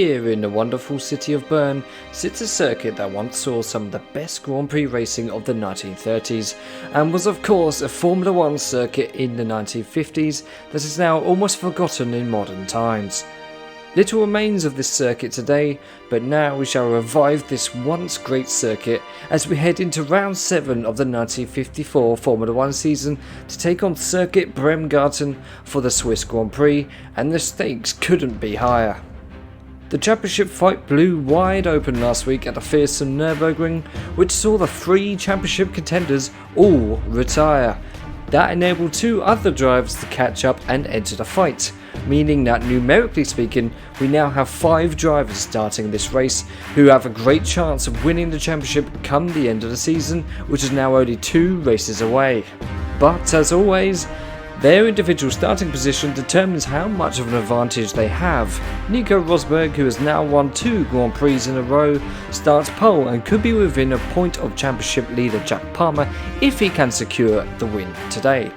here in the wonderful city of Bern sits a circuit that once saw some of the best Grand Prix racing of the 1930s and was of course a Formula 1 circuit in the 1950s that is now almost forgotten in modern times. Little remains of this circuit today, but now we shall revive this once great circuit as we head into round 7 of the 1954 Formula 1 season to take on circuit Bremgarten for the Swiss Grand Prix, and the stakes couldn't be higher. The championship fight blew wide open last week at the fearsome Nürburgring, which saw the 3 championship contenders all retire. That enabled 2 other drivers to catch up and enter the fight, meaning that numerically speaking, we now have 5 drivers starting this race who have a great chance of winning the championship come the end of the season, which is now only 2 races away. But as always, their individual starting position determines how much of an advantage they have. Nico Rosberg, who has now won 2 Grand Prix in a row, starts pole and could be within a point of championship leader Jack Palmer if he can secure the win today.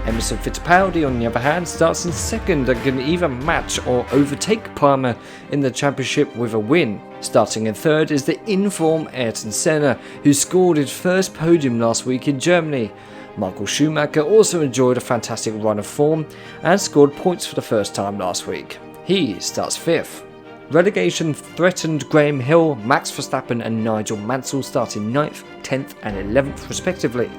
Emerson Fittipaldi, on the other hand, starts in second and can either match or overtake Palmer in the championship with a win. Starting in third is the in-form Ayrton Senna, who scored his first podium last week in Germany. Michael Schumacher also enjoyed a fantastic run of form and scored points for the first time last week. He starts 5th. Relegation threatened Graham Hill, Max Verstappen and Nigel Mansell starting 9th, 10th and 11th respectively.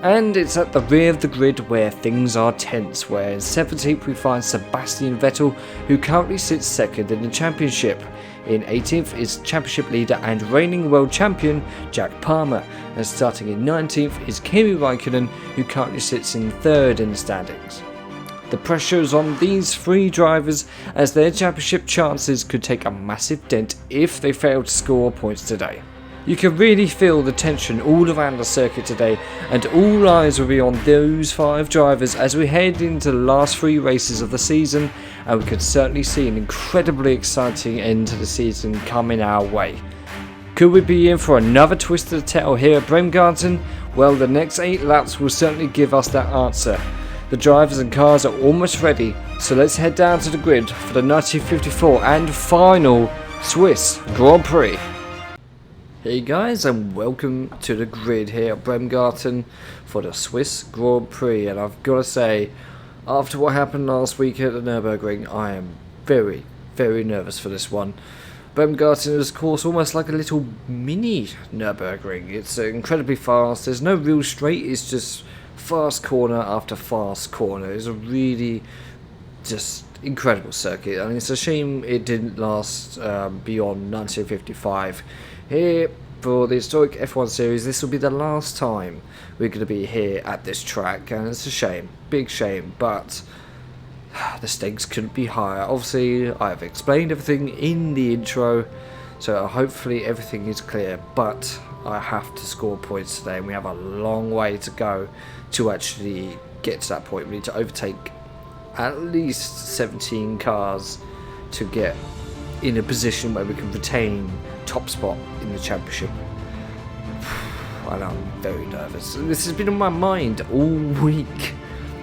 And it's at the rear of the grid where things are tense, where in 17th we find Sebastian Vettel, who currently sits 2nd in the championship. In 18th is championship leader and reigning world champion Jack Palmer, and starting in 19th is Kimi Raikkonen, who currently sits in 3rd in the standings. The pressure is on these 3 drivers as their championship chances could take a massive dent if they fail to score points today. You can really feel the tension all around the circuit today, and all eyes will be on those 5 drivers as we head into the last 3 races of the season, and we could certainly see an incredibly exciting end to the season coming our way. Could we be in for another twist of the tail here at Bremgarten? Well, the next 8 laps will certainly give us that answer. The drivers and cars are almost ready, so let's head down to the grid for the 1954 and final Swiss Grand Prix. Hey guys, and welcome to the grid here at Bremgarten for the Swiss Grand Prix, and I've got to say, after what happened last week at the Nürburgring, I am very, very nervous for this one. Bremgarten is of course almost like a little mini Nürburgring. It's incredibly fast, there's no real straight, it's just fast corner after fast corner. It's a really just incredible circuit. I mean, it's a shame it didn't last beyond 1955. Here, for the historic F1 series, this will be the last time we're going to be here at this track, and it's a shame, big shame, but the stakes couldn't be higher. Obviously, I've explained everything in the intro, so hopefully everything is clear, but I have to score points today, and we have a long way to go to actually get to that point. We need to overtake at least 17 cars to get in a position where we can retain top spot in the championship. And I'm very nervous. This has been on my mind all week,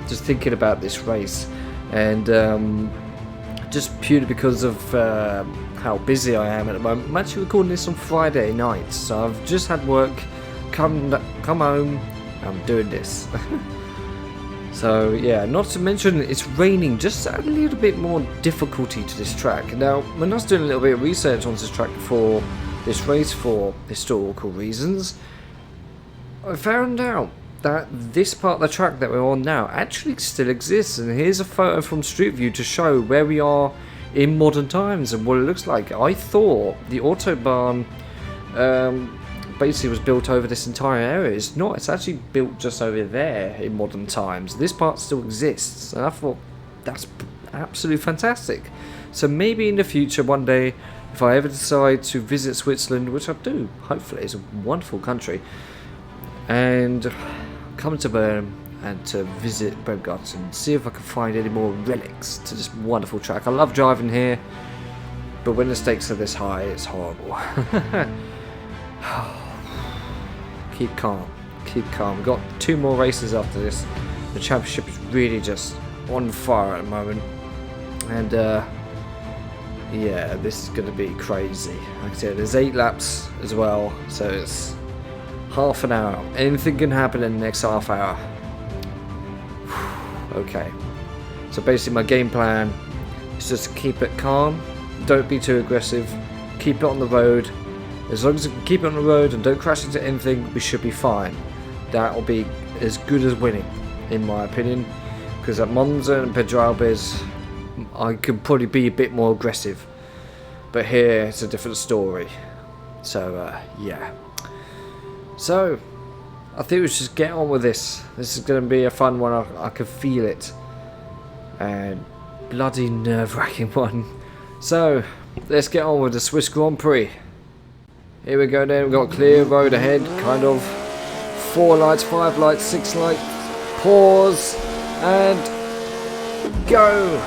just thinking about this race, and just purely because of how busy I am at the moment. I'm actually recording this on Friday night, so I've just had work, come home, I'm doing this. So yeah, not to mention it's raining, just a little bit more difficulty to this track. Now, when I was doing a little bit of research on this track for this race for historical reasons, I found out that this part of the track that we're on now actually still exists, and here's a photo from Street View to show where we are in modern times and what it looks like. I thought the Autobahn basically was built over this entire area. It's not, it's actually built just over there in modern times. This part still exists, and I thought that's absolutely fantastic. So maybe in the future one day, if I ever decide to visit Switzerland, which I do, hopefully, it's a wonderful country, and come to Bern and to visit Bremgarten and see if I can find any more relics to this wonderful track. I love driving here, but when the stakes are this high, it's horrible. Keep calm, keep calm. We've got 2 more races after this. The championship is really just on fire at the moment, and Yeah, this is going to be crazy. Like I said, there's 8 laps as well, so it's half an hour. Anything can happen in the next half hour. Okay. So basically my game plan is just keep it calm, don't be too aggressive, keep it on the road. As long as you keep it on the road and don't crash into anything, we should be fine. That will be as good as winning, in my opinion. Because at Monza and Pedralbes, I could probably be a bit more aggressive. But here, it's a different story. So, yeah. So, I think we should just get on with this. This is going to be a fun one, I can feel it. And bloody nerve-wracking one. So, let's get on with the Swiss Grand Prix. Here we go then, we've got a clear road ahead, kind of. 4 lights, 5 lights, 6 lights. Pause. And go.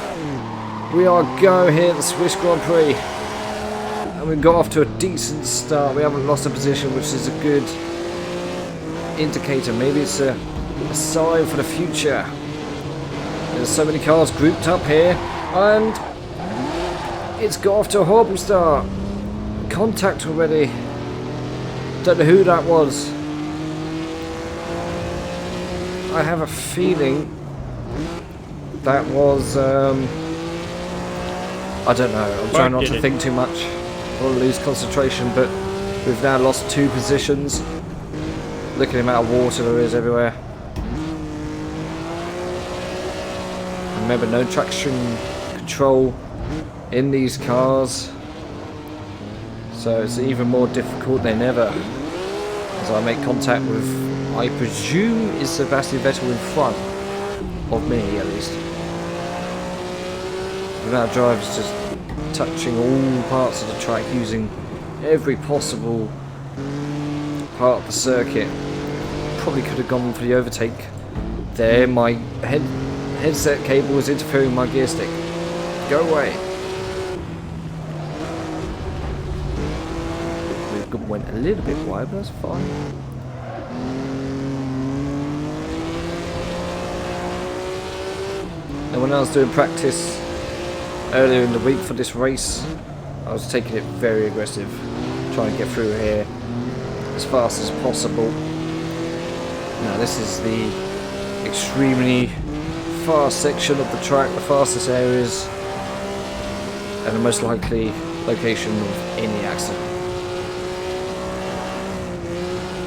We are go here at the Swiss Grand Prix. And we've got off to a decent start. We haven't lost a position, which is a good indicator. Maybe it's a sign for the future. There's so many cars grouped up here. And it's got off to a horrible start. Contact already. Don't know who that was. I have a feeling that was I don't know. I'm trying not to think too much. I don't lose concentration, but we've now lost 2 positions. Look at the amount of water there is everywhere. Remember, no traction control in these cars. So it's even more difficult than ever. As I make contact with, I presume, is Sebastian Vettel in front of me at least. Without drivers just touching all parts of the track, using every possible part of the circuit. Probably could have gone for the overtake there. My headset cable was interfering with my gear stick. Go away. Went a little bit wide, but that's fine. And when I was doing practice earlier in the week for this race, I was taking it very aggressive, trying to get through here as fast as possible. Now this is the extremely fast section of the track, the fastest areas, and the most likely location of any accident.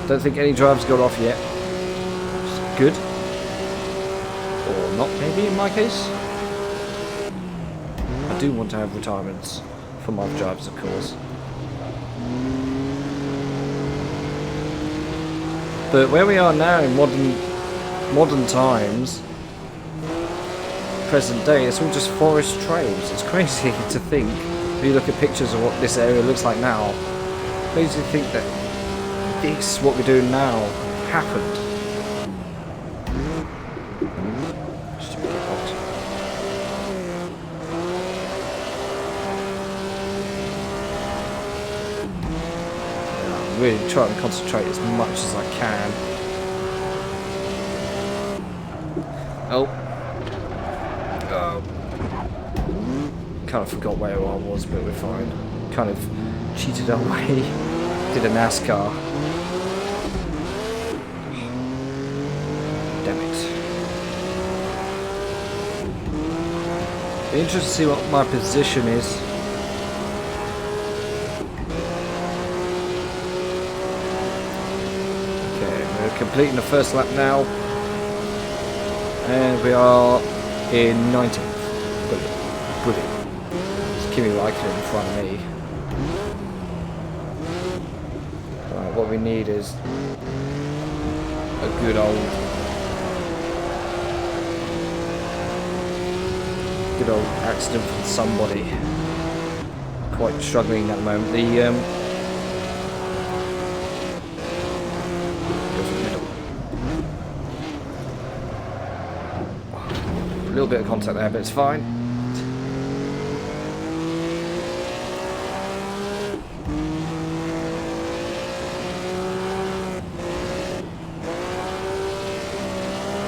Don't think any drivers got off yet. Which is good. Or not, maybe, in my case. I do want to have retirements for my drivers, of course. But where we are now in modern times, present day, it's all just forest trails. It's crazy to think, if you look at pictures of what this area looks like now, crazy to think that this, what we're doing now, happened. I'm really trying to concentrate as much as I can. Kind of forgot where I was, but we're fine. Kind of cheated our way. Did a NASCAR. Damn it. Be interested to see what my position is. Okay, we're completing the first lap now. And we are in 19th. Brilliant. It's Kimi Raikkonen in front of me. Right, what we need is a good old accident from somebody. Quite struggling at the moment. A little bit of contact there, but it's fine.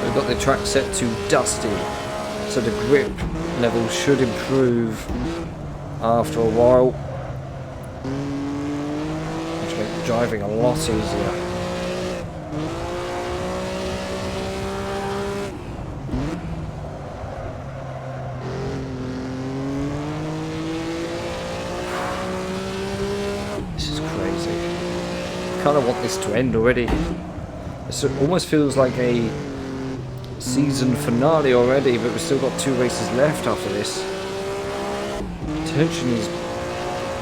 We've got the track set to dusty, so the grip level should improve after a while. Which makes driving a lot easier. This is crazy. I kind of want this to end already. It almost feels like a season finale already, but we've still got 2 races left after this. Tension is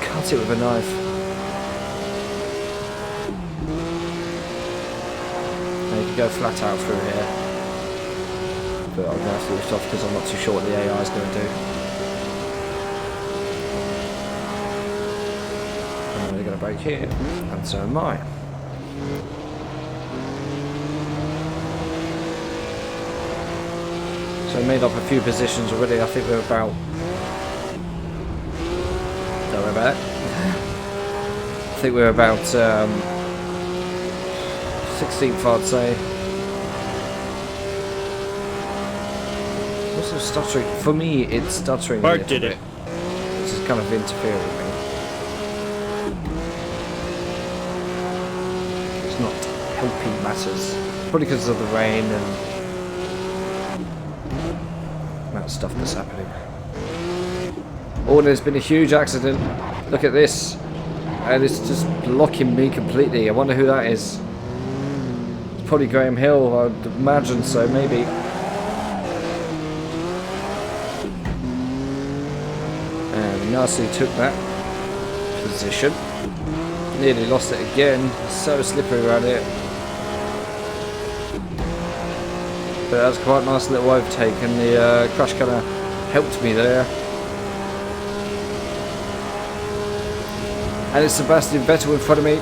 cut it with a knife. Now you can go flat out through here, but I'm going to have to lift off because I'm not too sure what the AI is going to do. I'm really going to brake here, and so am I. So I made up a few positions already. I think we're about... Don't worry about it. I think we're about 16th, I'd say. Also stuttering. For me, it's stuttering a little bit. This is kind of interfering with me. It's not helping matters. Probably because of the rain and stuff that's happening. Oh, there's been a huge accident. Look at this. And it's just blocking me completely. I wonder who that is. It's probably Graham Hill, I'd imagine so, maybe. And nicely took that position. Nearly lost it again. So slippery around it. But that was quite a nice little overtake, and the crash kind of helped me there. And it's Sebastian Vettel in front of me,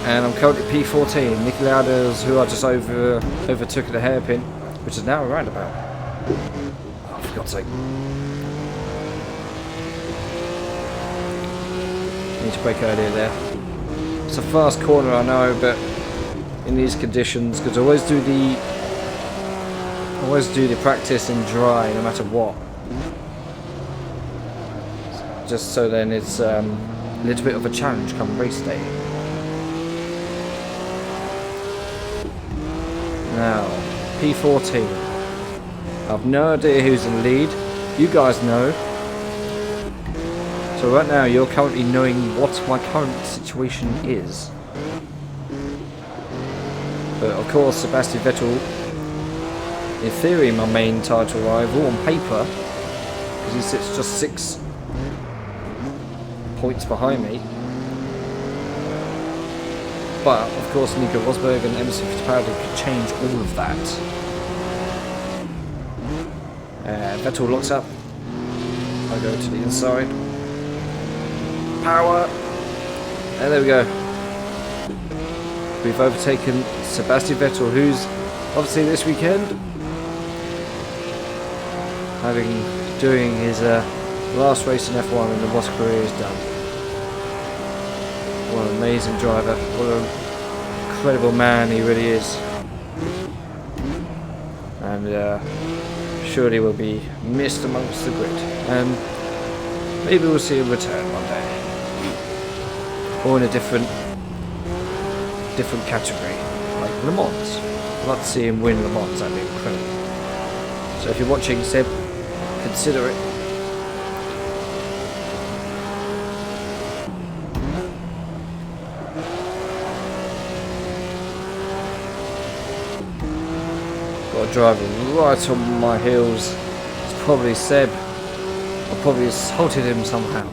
and I'm currently P14. Nicky Lauda's, who I just overtook at a hairpin, which is now a roundabout. Oh, for God's sake. Need to brake earlier there. It's a fast corner, I know, but in these conditions, because I always do the practice in dry no matter what, just so then it's a little bit of a challenge come race day. Now P14, I've no idea who's in the lead. You guys know, so right now you're currently knowing what my current situation is, but of course Sebastian Vettel, in theory, my main title rival on paper, because he sits just 6 points behind me. But of course, Nico Rosberg and Emerson Fittipaldi could change all of that. Vettel locks up. I go to the inside. Power, and there we go. We've overtaken Sebastian Vettel, who's obviously this weekend doing his last race in F1, and what a career he's done. What an amazing driver, what an incredible man he really is, and surely will be missed amongst the grid, and maybe we'll see him return one day, or in a different category, like Le Mans. I'd like to see him win Le Mans, that'd be incredible. So if you're watching, Seb, consider it. Got a driver right on my heels. It's probably Seb. I probably assaulted him somehow.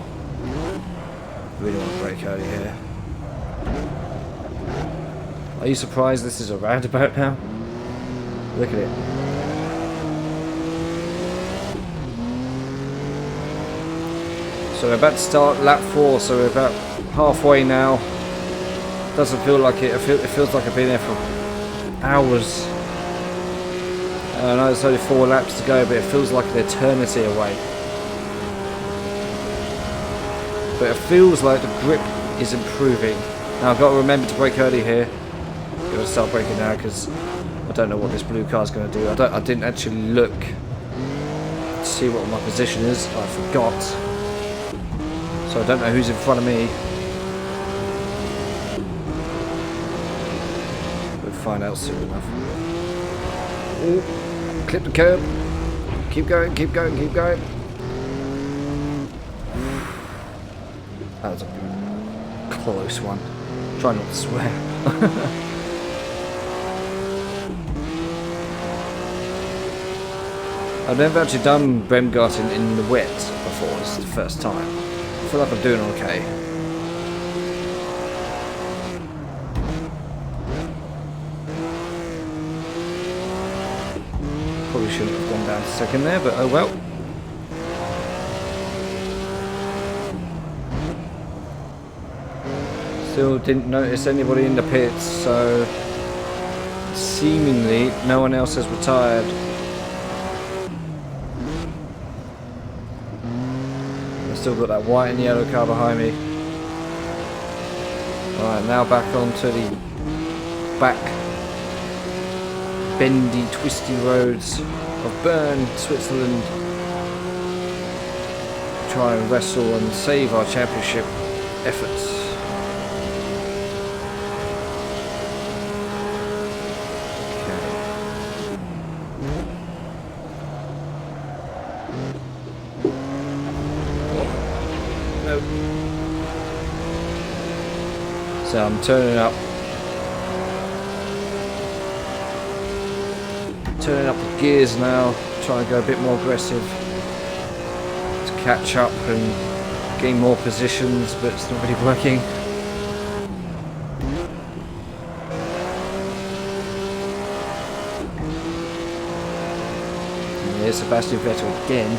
Really want to brake early here. Are you surprised this is a roundabout now? Look at it. So we're about to start lap 4, so we're about halfway now. Doesn't feel like it. It feels like I've been there for hours. I know it's only 4 laps to go, but it feels like an eternity away. But it feels like the grip is improving. Now I've got to remember to brake early here. Got to start braking now because I don't know what this blue car is going to do. I didn't actually look to see what my position is. I forgot. So I don't know who's in front of me. We'll find out soon enough. Ooh, clip the curb. Keep going, keep going, keep going. That was a close one. Try not to swear. I've never actually done Bremgarten in the wet before. This is the first time. I feel like I'm doing okay. Probably shouldn't have gone down to second there, but oh well. Still didn't notice anybody in the pits, so seemingly no one else has retired. I've still got that white and yellow car behind me. Alright, now back onto the back bendy, twisty roads of Bern, Switzerland. Try and wrestle and save our championship efforts. So I'm turning up the gears now, try and go a bit more aggressive to catch up and gain more positions, but it's not really working. And there's Sebastian Vettel again.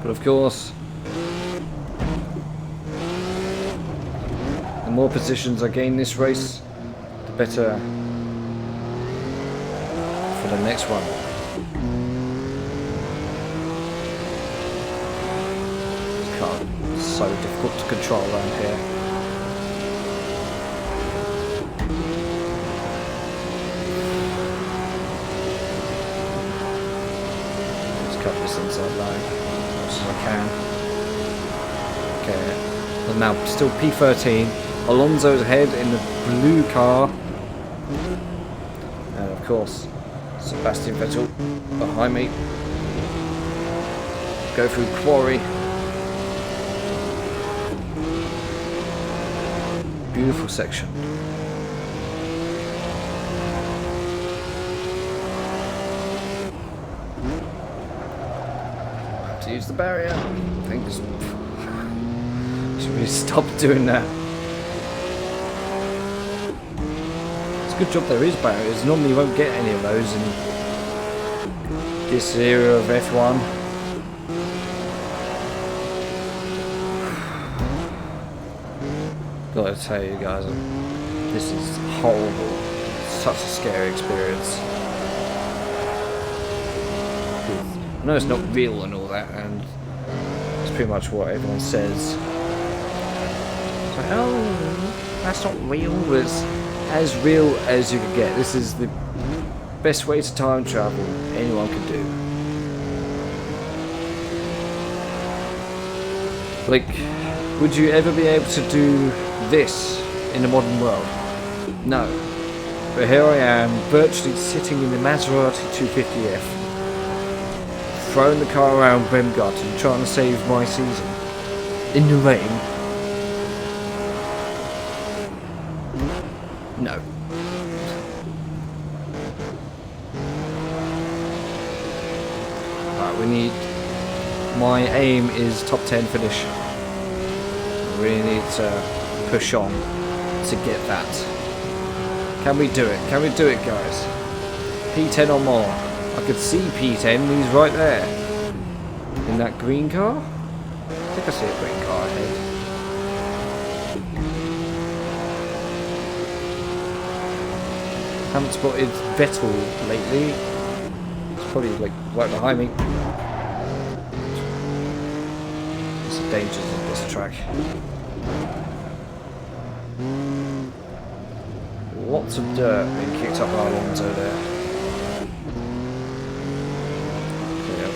But of course, the more positions I gain this race, the better for the next one. This car is so difficult to control around here. Let's cut this inside line as much as I can. Okay, and now still P13. Alonso's ahead in the blue car, and of course Sebastian Vettel behind me. Go through quarry. Beautiful section. Have to use the barrier. I think I should really stop doing that. Good job there is barriers. Normally you won't get any of those in this era of F1. Gotta tell you guys, this is horrible. Such a scary experience. I know it's not real and all that, and it's pretty much what everyone says. So, oh, that's not real. It's as real as you can get. This is the best way to time travel anyone can do. Like, would you ever be able to do this in the modern world? No. But here I am, virtually sitting in the Maserati 250F, throwing the car around Bremgarten, trying to save my season in the rain. No. Right, we need... My aim is top 10 finish. We really need to push on to get that. Can we do it? Can we do it, guys? P10 or more. I could see P10, he's right there. In that green car? I think I see a green car ahead. Haven't spotted Vettel lately. It's probably like right behind me. It's the dangers of this track. Lots of dirt being kicked up by Alonso there. Okay,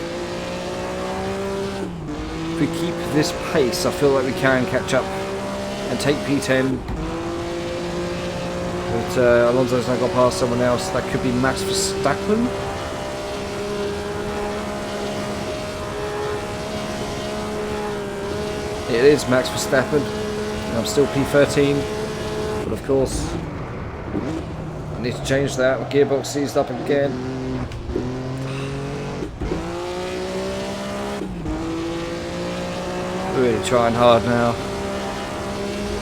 we keep this pace, I feel like we can catch up and take P10. But Alonso's now got past someone else. That could be Max Verstappen. It is Max Verstappen. And I'm still P13. But of course, I need to change that. My gearbox seized up again. Really trying hard now.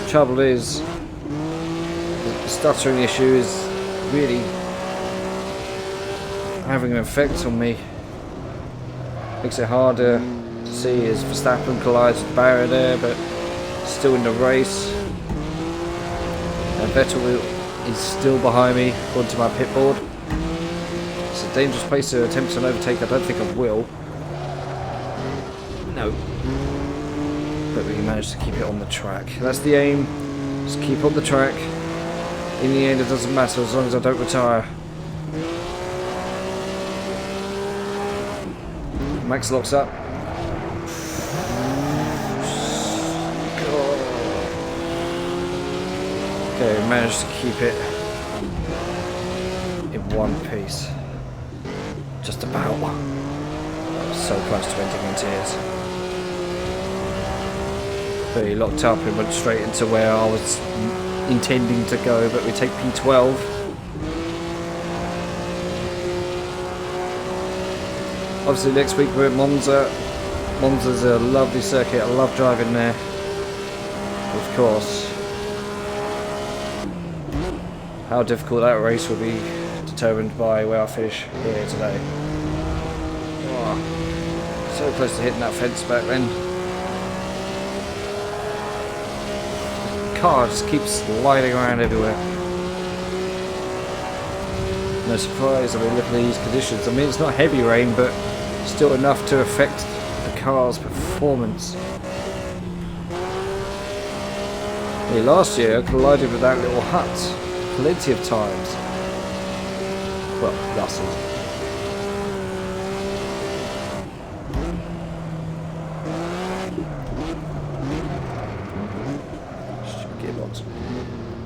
Trouble is, the stuttering issue is really having an effect on me. Makes it harder to see as Verstappen collides with the barrier there, but still in the race. And Vettel is still behind me, according to my pit board. It's a dangerous place to attempt an overtake. I don't think I will. No. But we managed to keep it on the track. That's the aim. Just keep on the track. In the end, it doesn't matter as long as I don't retire. Max locks up. Okay, we managed to keep it in one piece. Just about. So close to ending in tears. But he locked up and went straight into where I was intending to go, but we take P12. Obviously next week we're at Monza. Monza's a lovely circuit, I love driving there. Of course, how difficult that race will be determined by where I finish here today. Oh, so close to hitting that fence back then. Car just keeps sliding around everywhere. No surprise, I mean, look at these conditions. I mean, it's not heavy rain, but still enough to affect the car's performance. Yeah, last year I collided with that little hut plenty of times. Well, last season.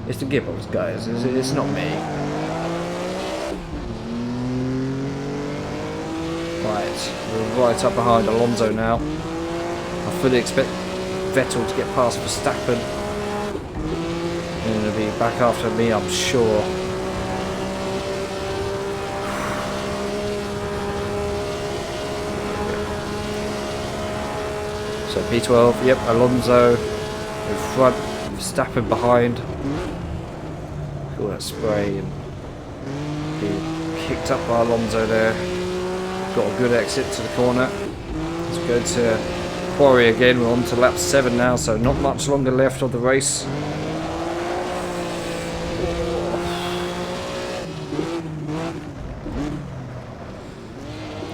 It's the gearbox, guys. It's not me. Right, we're right up behind Alonso now. I fully expect Vettel to get past Verstappen. And he'll be back after me, I'm sure. So P12, yep, Alonso in front, Verstappen behind. All that spray and be kicked up by Alonso there. Got a good exit to the corner. Let's go to Quarry again. We're on to lap 7 now, so not much longer left of the race.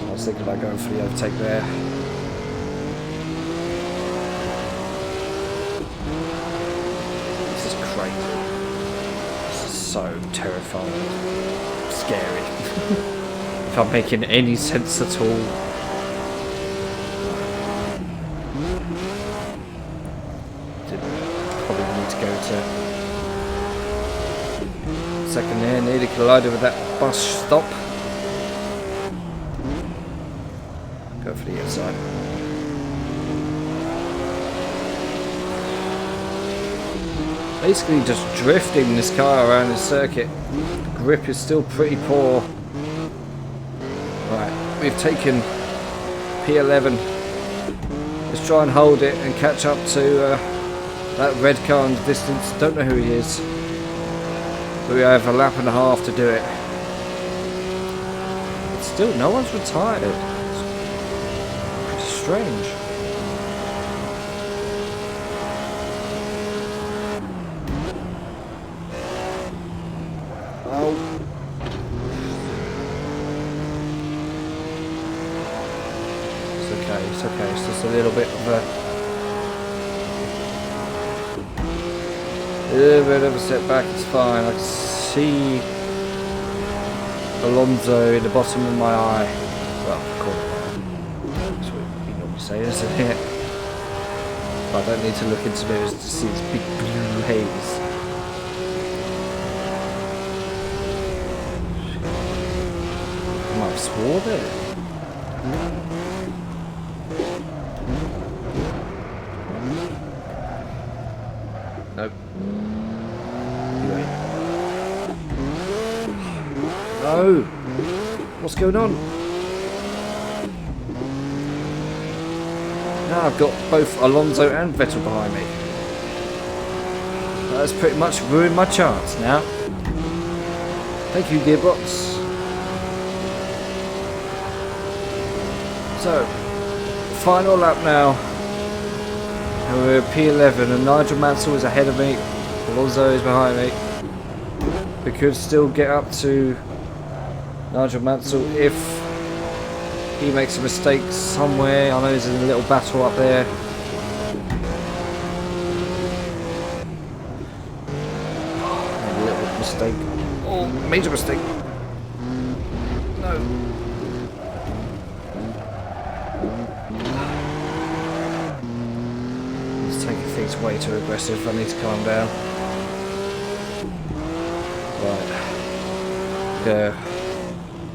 I was thinking about going for the overtake there. This is crazy. So terrifying, scary. If I'm making any sense at all. Probably need to go to second there. Nearly collided with that bus stop. Go for the inside. Basically just drifting this car around the circuit. The grip is still pretty poor. Right, we've taken P11. Let's try and hold it and catch up to that red car in the distance. Don't know who he is. But we have a lap and a half to do it. But still, no one's retired. It's pretty strange. It's okay, it's just a little bit of a setback, it's fine. I can see Alonso in the bottom of my eye. Well, cool. That's what you normally say, isn't it? I don't need to look into those to see this big blue haze. I might have swore there. Nope. Anyway. No! What's going on? Now I've got both Alonso and Vettel behind me. That's pretty much ruined my chance now. Thank you, Gearbox. So, final lap now. And we're at P11 and Nigel Mansell is ahead of me. Alonso is behind me. We could still get up to Nigel Mansell if he makes a mistake somewhere. I know there's a little battle up there. A little mistake. Oh, major mistake. No. He's taking things way too aggressive. I need to calm down. Right. Go.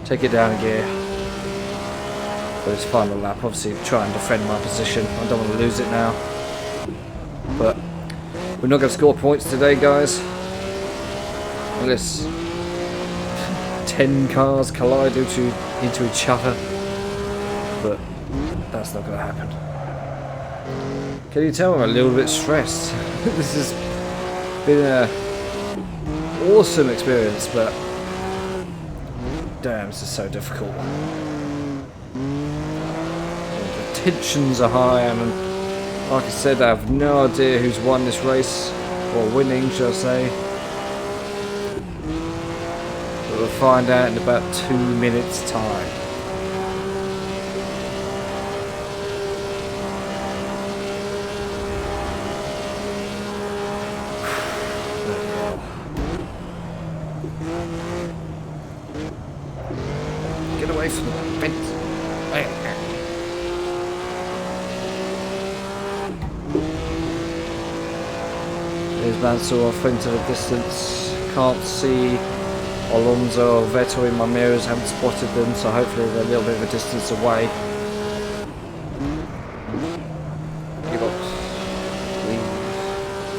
Take it down a gear. For this final lap, obviously try and defend my position. I don't want to lose it now. But we're not going to score points today, guys. Unless 10 cars collide into each other. But that's not going to happen. Can you tell I'm a little bit stressed? This has been an awesome experience, but damn, this is so difficult. The tensions are high, and like I said, I have no idea who's won this race, or winning, shall I say. But we'll find out in about 2 minutes' time. Get away from the fence. There's Mansell off into the distance. Can't see Alonso or Vettel in my mirrors. Haven't spotted them, so hopefully they're a little bit of a distance away. Give up.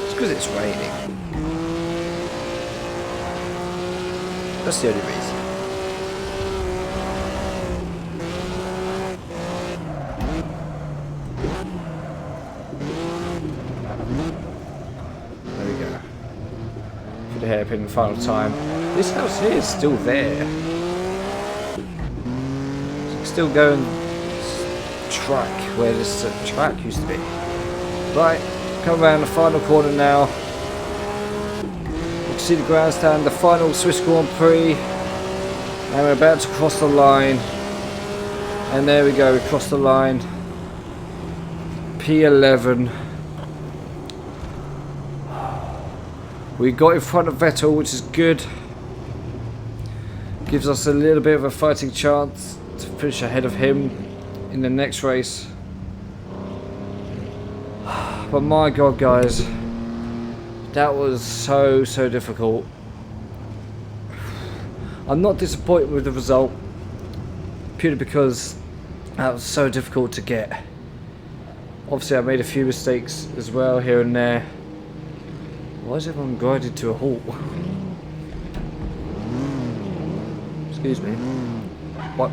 It's because it's raining. That's the only reason. Hairpin the final time. This house here is still there. Still going track where this track used to be. Right, come around the final corner now. You can see the grandstand, the final Swiss Grand Prix. And we're about to cross the line. And there we go, we crossed the line. P11. We got in front of Vettel, which is good. Gives us a little bit of a fighting chance to finish ahead of him in the next race. But my god, guys, that was so difficult. I'm not disappointed with the result, purely because that was so difficult to get. Obviously I made a few mistakes as well here and there. Why is everyone grinded to a halt? Excuse me. What?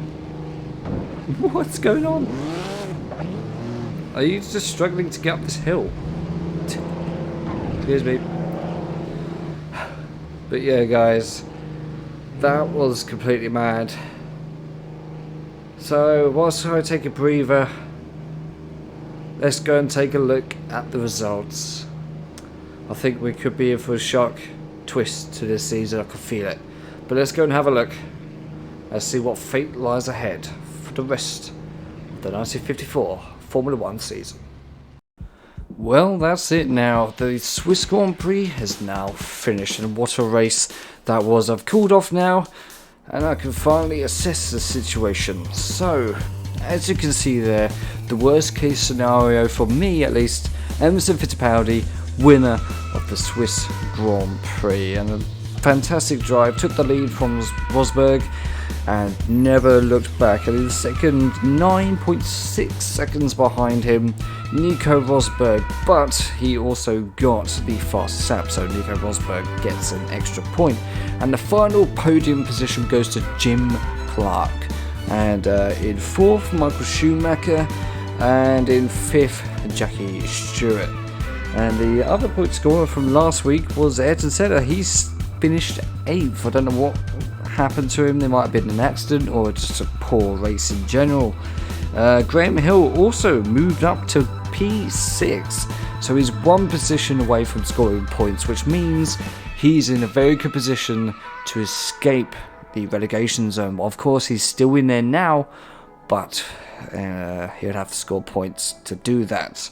What's going on? Are you just struggling to get up this hill? Excuse me. But yeah, guys, that was completely mad. So, whilst I take a breather, let's go and take a look at the results. I think we could be in for a shock twist to this season. I can feel it. But let's go and have a look. Let's see what fate lies ahead for the rest of the 1954 Formula 1 season. Well, that's it now. The Swiss Grand Prix has now finished, and what a race that was. I've cooled off now, and I can finally assess the situation. So, as you can see there, the worst case scenario for me at least, Emerson Fittipaldi, winner of the Swiss Grand Prix, and a fantastic drive, took the lead from Rosberg and never looked back. And in second, 9.6 seconds behind him, Nico Rosberg, but he also got the fastest lap, so Nico Rosberg gets an extra point. And the final podium position goes to Jim Clark, and in fourth, Michael Schumacher, and in fifth, Jackie Stewart. And the other point scorer from last week was Ayrton Senna. He's finished 8th. I don't know what happened to him. There might have been an accident or just a poor race in general. Graham Hill also moved up to P6, so he's one position away from scoring points, which means he's in a very good position to escape the relegation zone. Of course, he's still in there now, but he would have to score points to do that.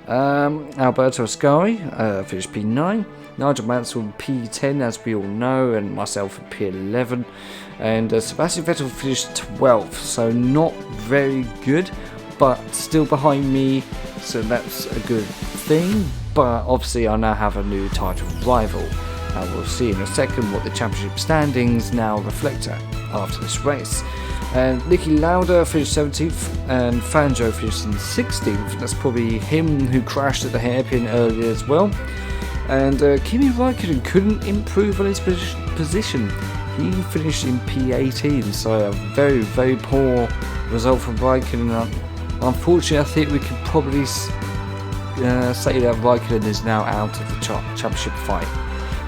Alberto Ascari finished P9, Nigel Mansell P10 as we all know, and myself at P11, and Sebastian Vettel finished 12th, so not very good, but still behind me, so that's a good thing. But obviously I now have a new title rival, and we'll see in a second what the championship standings now reflect after this race. And Niki Lauda finished 17th, and Fangio finished in 16th. That's probably him who crashed at the hairpin earlier as well. And Kimi Raikkonen couldn't improve on his position. He finished in P18, so a very, very poor result from Raikkonen. Unfortunately, I think we could probably say that Raikkonen is now out of the championship fight.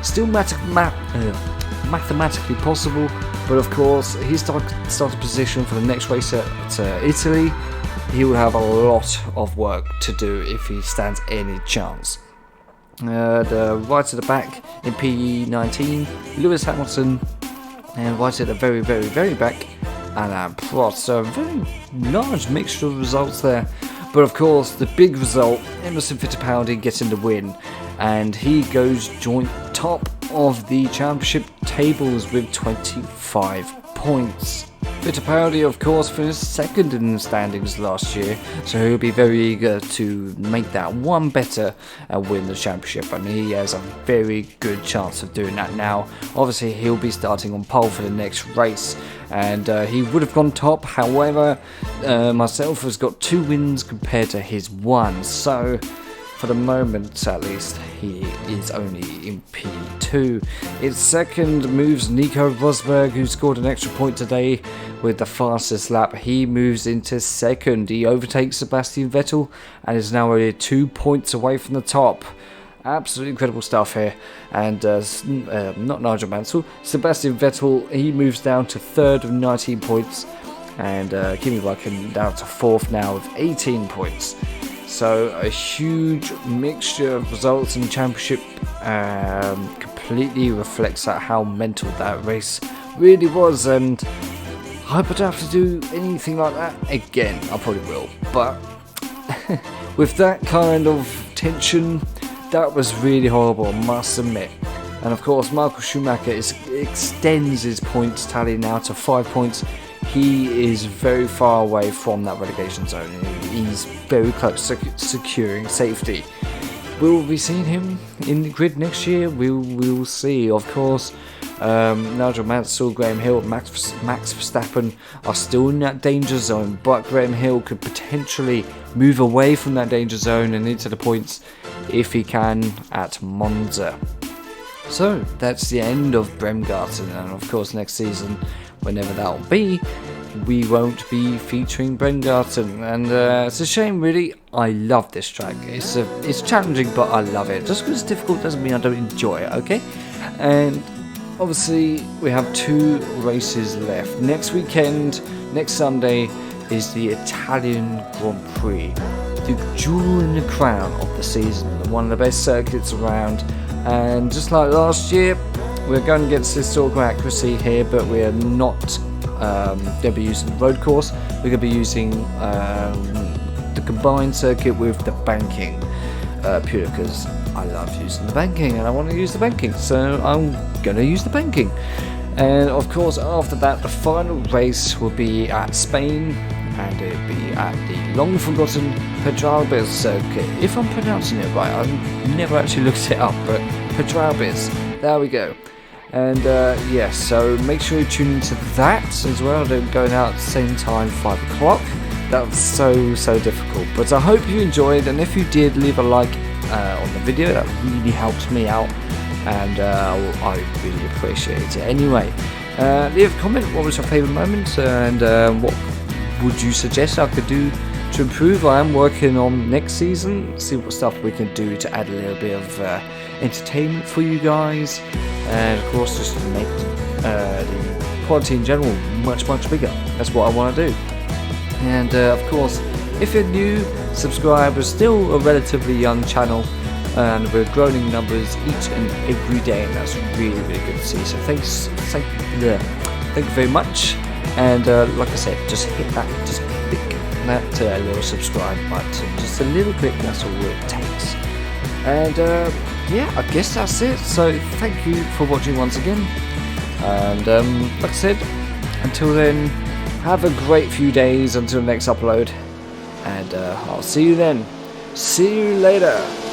Still mathematically possible, but of course he's started position for the next race at Italy. He will have a lot of work to do if he stands any chance. The right at the back in P19, Lewis Hamilton, and right at the very, very, very back, Alain Prost. So a very large mixture of results there. But of course, the big result, Emerson Fittipaldi getting the win, and he goes joint top of the championship tables with 25 points. Fittipaldi, of course, finished second in the standings last year, so he'll be very eager to make that one better and win the championship, and he has a very good chance of doing that now. Obviously, he'll be starting on pole for the next race, and he would have gone top. However, myself has got 2 wins compared to his 1, so for the moment at least he is only in P2. In second moves Nico Rosberg, who scored an extra point today with the fastest lap. He moves into second. He overtakes Sebastian Vettel and is now only 2 points away from the top. Absolutely incredible stuff here. And not Nigel Mansell, Sebastian Vettel, he moves down to third with 19 points, and Kimi Raikkonen down to fourth now with 18 points. So a huge mixture of results in the championship completely reflects how mental that race really was, and I hope I don't have to do anything like that again. I probably will, but with that kind of tension, that was really horrible, I must admit. And of course, Michael Schumacher extends his points tally now to 5 points. He is very far away from that relegation zone. He's very close to securing safety. Will we see him in the grid next year? We will see. Of course, Nigel Mansell, Graham Hill, Max Verstappen are still in that danger zone, but Graham Hill could potentially move away from that danger zone and into the points if he can at Monza. So that's the end of Bremgarten, and of course next season, whenever that will be, we won't be featuring Bremgarten, and it's a shame really. I love this track. It's challenging, but I love it. Just because it's difficult doesn't mean I don't enjoy it, okay? And obviously we have 2 races left. Next weekend, next Sunday, is the Italian Grand Prix, the jewel in the crown of the season, one of the best circuits around. And just like last year, we're going against historical accuracy here, but we're not going to be using the road course. We're going to be using the combined circuit with the banking, purely because I love using the banking and I want to use the banking, so I'm going to use the banking. And of course, after that, the final race will be at Spain, and it'll be at the long-forgotten Pedralbes circuit. If I'm pronouncing it right, I've never actually looked it up, but Pedralbes, there we go. And yes, so make sure you tune into that as well. They're going out at the same time, 5 o'clock. That was so difficult, but I hope you enjoyed, and if you did, leave a like on the video. That really helps me out, and I really appreciate it. Anyway, leave a comment, what was your favourite moment, and what would you suggest I could do to improve. I am working on next season, see what stuff we can do to add a little bit of entertainment for you guys, and of course just to make the quality in general much bigger. That's what I want to do. And of course, if you're new, subscribe. We're still a relatively young channel, and we're growing in numbers each and every day, and that's really good to see. So thank you very much. And like I said, just click that little subscribe button, just a little click. That's all it takes. And yeah, I guess that's it. So thank you for watching once again. And like I said, until then, have a great few days until the next upload, and I'll see you then. See you later.